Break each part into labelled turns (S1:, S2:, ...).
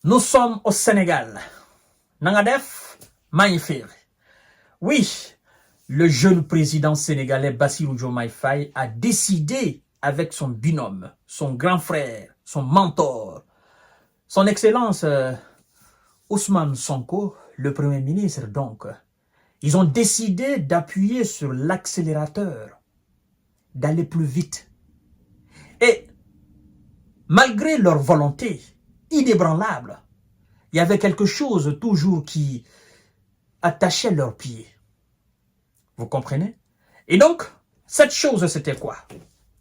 S1: Nous sommes au Sénégal. Nangadef, magnifique. Oui, le jeune président sénégalais Bassirou Diomaye Faye a décidé avec son binôme, son grand frère, son mentor, son excellence Ousmane Sonko, le premier ministre donc. Ils ont décidé d'appuyer sur l'accélérateur, d'aller plus vite. Et malgré leur volonté inébranlable, il y avait quelque chose toujours qui attachait leurs pieds. Vous comprenez? Et donc, cette chose, c'était quoi?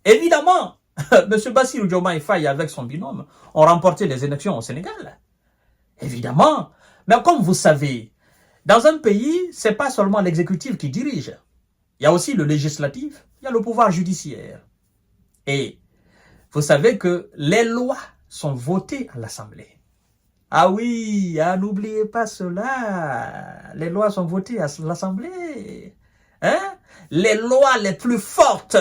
S1: Évidemment, M. Bassirou Diomaye Faye avec son binôme ont remporté les élections au Sénégal. Évidemment. Mais comme vous savez, dans un pays, ce n'est pas seulement l'exécutif qui dirige. Il y a aussi le législatif, il y a le pouvoir judiciaire. Et vous savez que les lois sont votées à l'Assemblée. Ah oui, n'oubliez pas cela. Les lois sont votées à l'Assemblée. Hein? Les lois les plus fortes.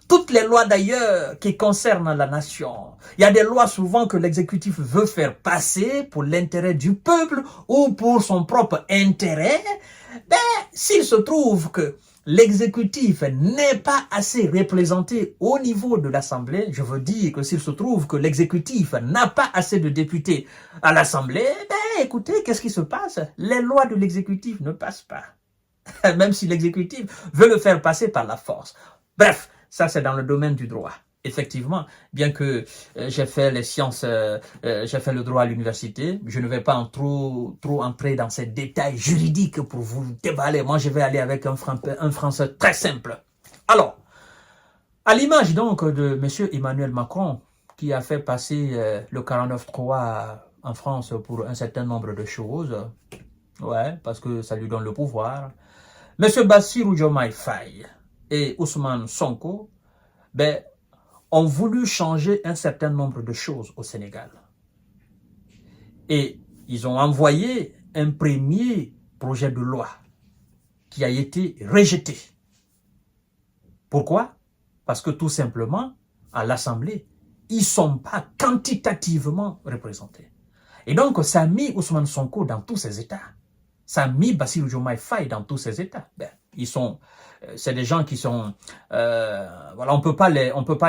S1: Toutes les lois d'ailleurs qui concernent la nation. Il y a des lois souvent que l'exécutif veut faire passer pour l'intérêt du peuple ou pour son propre intérêt. Ben, s'il se trouve que l'exécutif n'est pas assez représenté au niveau de l'Assemblée, je veux dire que s'il se trouve que l'exécutif n'a pas assez de députés à l'Assemblée, ben écoutez, qu'est-ce qui se passe? Les lois de l'exécutif ne passent pas. Même si l'exécutif veut le faire passer par la force. Bref, ça c'est dans le domaine du droit. Effectivement, bien que j'ai fait les sciences, j'ai fait le droit à l'université, je ne vais pas trop entrer dans ces détails juridiques pour vous déballer. Moi, je vais aller avec un français très simple. Alors, à l'image donc de M. Emmanuel Macron, qui a fait passer le 49.3 en France pour un certain nombre de choses, ouais, parce que ça lui donne le pouvoir, M. Bassirou Diomaye Faye et Ousmane Sonko, ben, ont voulu changer un certain nombre de choses au Sénégal. Et ils ont envoyé un premier projet de loi qui a été rejeté. Pourquoi? Parce que tout simplement, à l'Assemblée, ils ne sont pas quantitativement représentés. Et donc, ça a mis Ousmane Sonko dans tous ses états. Ça a mis Bassirou Diomaye Faye dans tous ses états. Ben, c'est des gens qui sont, voilà, on peut pas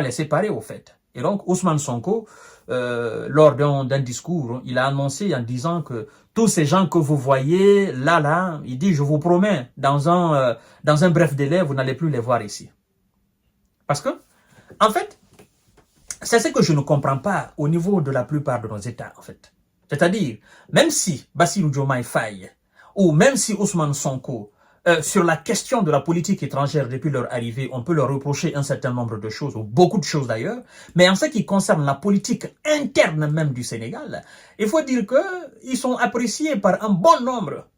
S1: les séparer au fait. Et donc Ousmane Sonko, lors d'un discours, il a annoncé en disant que tous ces gens que vous voyez là, il dit, je vous promets, dans un bref délai, vous n'allez plus les voir ici. Parce que, en fait, c'est ce que je ne comprends pas au niveau de la plupart de nos États, en fait. C'est-à-dire, même si Bassirou Diomaye Faye ou même si Ousmane Sonko, sur la question de la politique étrangère depuis leur arrivée, on peut leur reprocher un certain nombre de choses, ou beaucoup de choses d'ailleurs, mais en ce qui concerne la politique interne même du Sénégal, il faut dire qu'ils sont appréciés par un bon nombre,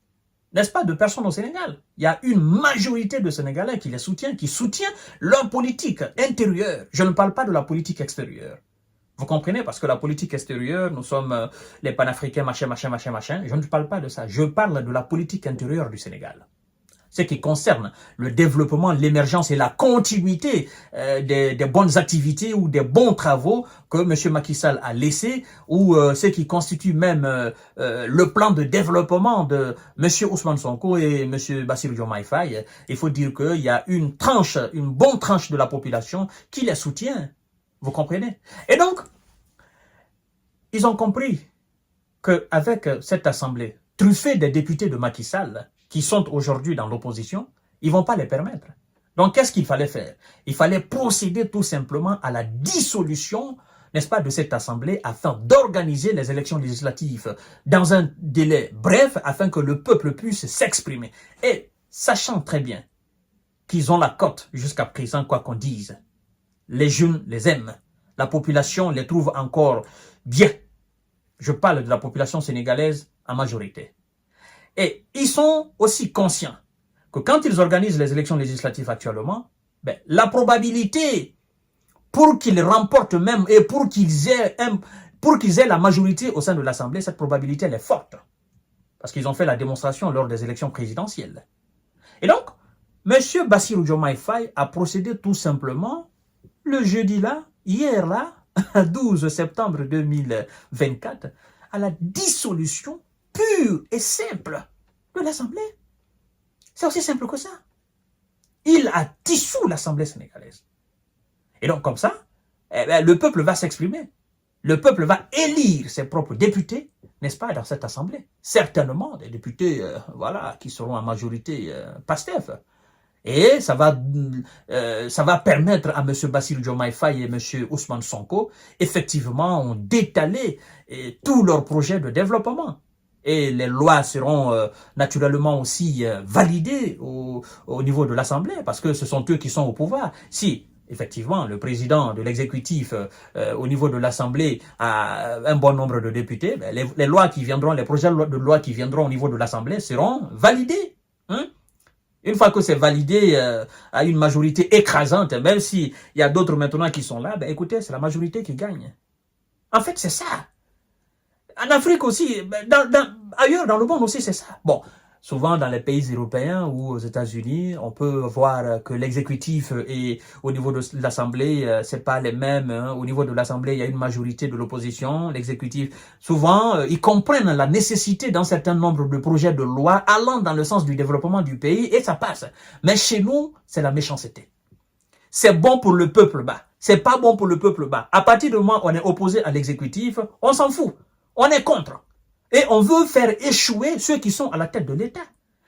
S1: n'est-ce pas, de personnes au Sénégal. Il y a une majorité de Sénégalais qui les soutient, qui soutient leur politique intérieure. Je ne parle pas de la politique extérieure. Vous comprenez? Parce que la politique extérieure, nous sommes les panafricains, machin. Je ne parle pas de ça. Je parle de la politique intérieure du Sénégal. Ce qui concerne le développement, l'émergence et la continuité des bonnes activités ou des bons travaux que M. Macky Sall a laissés, ou ce qui constitue même le plan de développement de M. Ousmane Sonko et M. Bassirou Diomaye Faye. Il faut dire qu'il y a une bonne tranche de la population qui les soutient. Vous comprenez? Et donc, ils ont compris qu'avec cette assemblée truffée des députés de Macky Sall, qui sont aujourd'hui dans l'opposition, ils ne vont pas les permettre. Donc, qu'est-ce qu'il fallait faire? Il fallait procéder tout simplement à la dissolution, n'est-ce pas, de cette assemblée afin d'organiser les élections législatives dans un délai bref afin que le peuple puisse s'exprimer. Et sachant très bien qu'ils ont la cote jusqu'à présent, quoi qu'on dise, les jeunes les aiment. La population les trouve encore bien. Je parle de la population sénégalaise en majorité. Et ils sont aussi conscients que quand ils organisent les élections législatives actuellement, ben, la probabilité pour qu'ils remportent même et pour qu'ils aient la majorité au sein de l'Assemblée, cette probabilité elle est forte. Parce qu'ils ont fait la démonstration lors des élections présidentielles. Et donc, M. Bassirou Diomaye Faye a procédé tout simplement le jeudi là, hier là, 12 septembre 2024, à la dissolution pure et simple de l'Assemblée. C'est aussi simple que ça. Il a dissous l'Assemblée sénégalaise. Et donc, comme ça, eh bien, le peuple va s'exprimer. Le peuple va élire ses propres députés, n'est-ce pas, dans cette Assemblée. Certainement, des députés, voilà, qui seront en majorité PASTEF. Et ça va permettre à M. Bassirou Diomaye Faye et M. Ousmane Sonko, effectivement, d'étaler tous leurs projets de développement. Et les lois seront naturellement aussi validées au niveau de l'Assemblée, parce que ce sont eux qui sont au pouvoir. Si, effectivement, le président de l'exécutif au niveau de l'Assemblée a un bon nombre de députés, ben, les lois qui viendront, les projets de loi qui viendront au niveau de l'Assemblée seront validés. Hein? Une fois que c'est validé à une majorité écrasante, même s'il y a d'autres maintenant qui sont là, ben écoutez, c'est la majorité qui gagne. En fait, c'est ça. En Afrique aussi, ailleurs dans le monde aussi, c'est ça. Bon, souvent dans les pays européens ou aux États-Unis, on peut voir que l'exécutif et au niveau de l'Assemblée, c'est pas les mêmes. Hein. Au niveau de l'Assemblée, il y a une majorité de l'opposition. L'exécutif, souvent, ils comprennent la nécessité d'un certain nombre de projets de loi allant dans le sens du développement du pays et ça passe. Mais chez nous, c'est la méchanceté. C'est bon pour le peuple bas. C'est pas bon pour le peuple bas. À partir du moment où on est opposé à l'exécutif, on s'en fout. On est contre. Et on veut faire échouer ceux qui sont à la tête de l'État.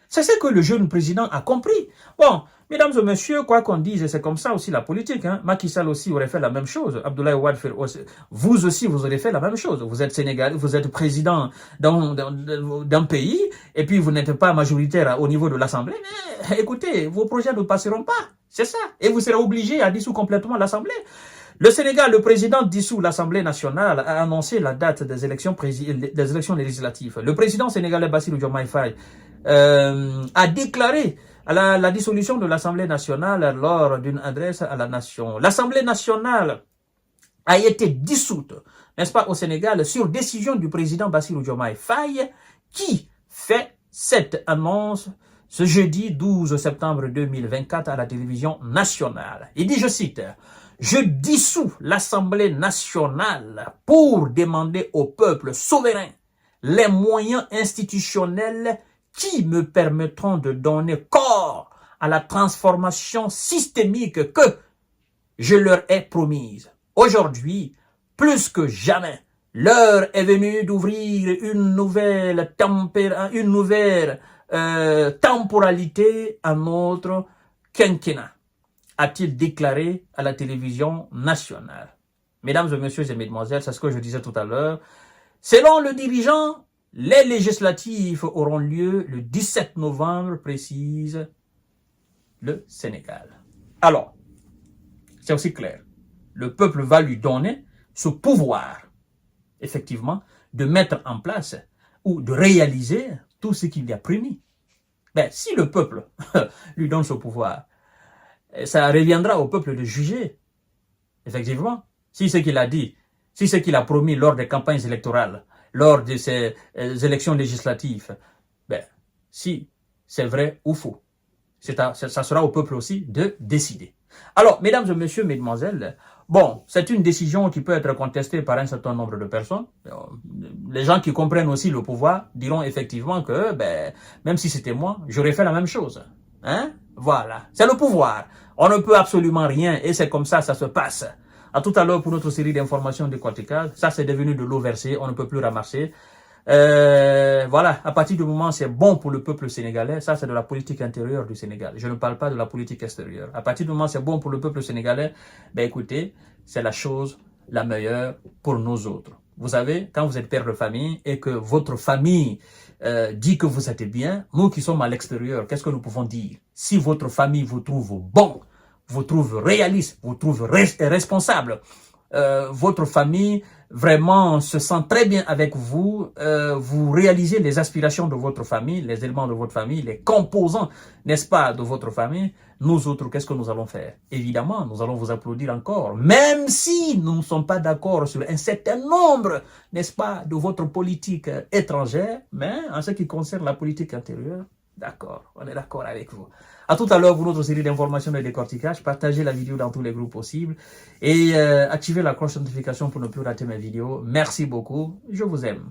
S1: C'est ce que le jeune président a compris. Bon, mesdames et messieurs, quoi qu'on dise, c'est comme ça aussi la politique. Hein. Macky Sall aussi aurait fait la même chose. Abdoulaye Wade, vous aussi, vous aurez fait la même chose. Vous êtes Sénégalais, vous êtes président d'un pays, et puis vous n'êtes pas majoritaire au niveau de l'Assemblée. Mais écoutez, vos projets ne passeront pas. C'est ça. Et vous serez obligé à dissoudre complètement l'Assemblée. Le Sénégal, le président dissout l'Assemblée nationale, a annoncé la date des élections législatives. Le président sénégalais Bassirou Diomaye Faye a déclaré la dissolution de l'Assemblée nationale lors d'une adresse à la nation. L'Assemblée nationale a été dissoute, n'est-ce pas, au Sénégal, sur décision du président Bassirou Diomaye Faye, qui fait cette annonce ce jeudi 12 septembre 2024 à la télévision nationale. Il dit, je cite, « Je dissous l'Assemblée nationale pour demander au peuple souverain les moyens institutionnels qui me permettront de donner corps à la transformation systémique que je leur ai promise. Aujourd'hui, plus que jamais, l'heure est venue d'ouvrir une nouvelle temporalité à notre quinquennat, a-t-il déclaré à la télévision nationale. Mesdames et messieurs et mesdemoiselles, c'est ce que je disais tout à l'heure. Selon le dirigeant, les législatives auront lieu le 17 novembre, précise le Sénégal. Alors, c'est aussi clair. Le peuple va lui donner ce pouvoir, effectivement, de mettre en place ou de réaliser tout ce qu'il y a promis. Ben, si le peuple lui donne ce pouvoir, ça reviendra au peuple de juger, effectivement, si ce qu'il a dit, si ce qu'il a promis lors des campagnes électorales, lors de ces élections législatives, ben, si c'est vrai ou faux. Ça sera au peuple aussi de décider. Alors, mesdames et messieurs, mesdemoiselles, bon, c'est une décision qui peut être contestée par un certain nombre de personnes. Les gens qui comprennent aussi le pouvoir diront effectivement que, ben, même si c'était moi, j'aurais fait la même chose. Hein? Voilà, c'est le pouvoir. On ne peut absolument rien et c'est comme ça se passe. À tout à l'heure pour notre série d'informations de Quantica. Ça, c'est devenu de l'eau versée, on ne peut plus ramasser. Voilà, à partir du moment où c'est bon pour le peuple sénégalais, ça c'est de la politique intérieure du Sénégal. Je ne parle pas de la politique extérieure. À partir du moment où c'est bon pour le peuple sénégalais, ben écoutez, c'est la chose la meilleure pour nous autres. Vous savez, quand vous êtes père de famille et que votre famille dit que vous êtes bien, nous qui sommes à l'extérieur, qu'est-ce que nous pouvons dire? Si votre famille vous trouve bon, vous trouve réaliste, vous trouve responsable, votre famille vraiment se sent très bien avec vous, vous réalisez les aspirations de votre famille, les éléments de votre famille, les composants, n'est-ce pas, de votre famille, nous autres, qu'est-ce que nous allons faire? Évidemment, nous allons vous applaudir encore, même si nous ne sommes pas d'accord sur un certain nombre, n'est-ce pas, de votre politique étrangère, mais en ce qui concerne la politique intérieure, d'accord, on est d'accord avec vous. À tout à l'heure pour notre série d'informations et de décortiquage. Partagez la vidéo dans tous les groupes possibles et activez la cloche de notification pour ne plus rater mes vidéos. Merci beaucoup. Je vous aime.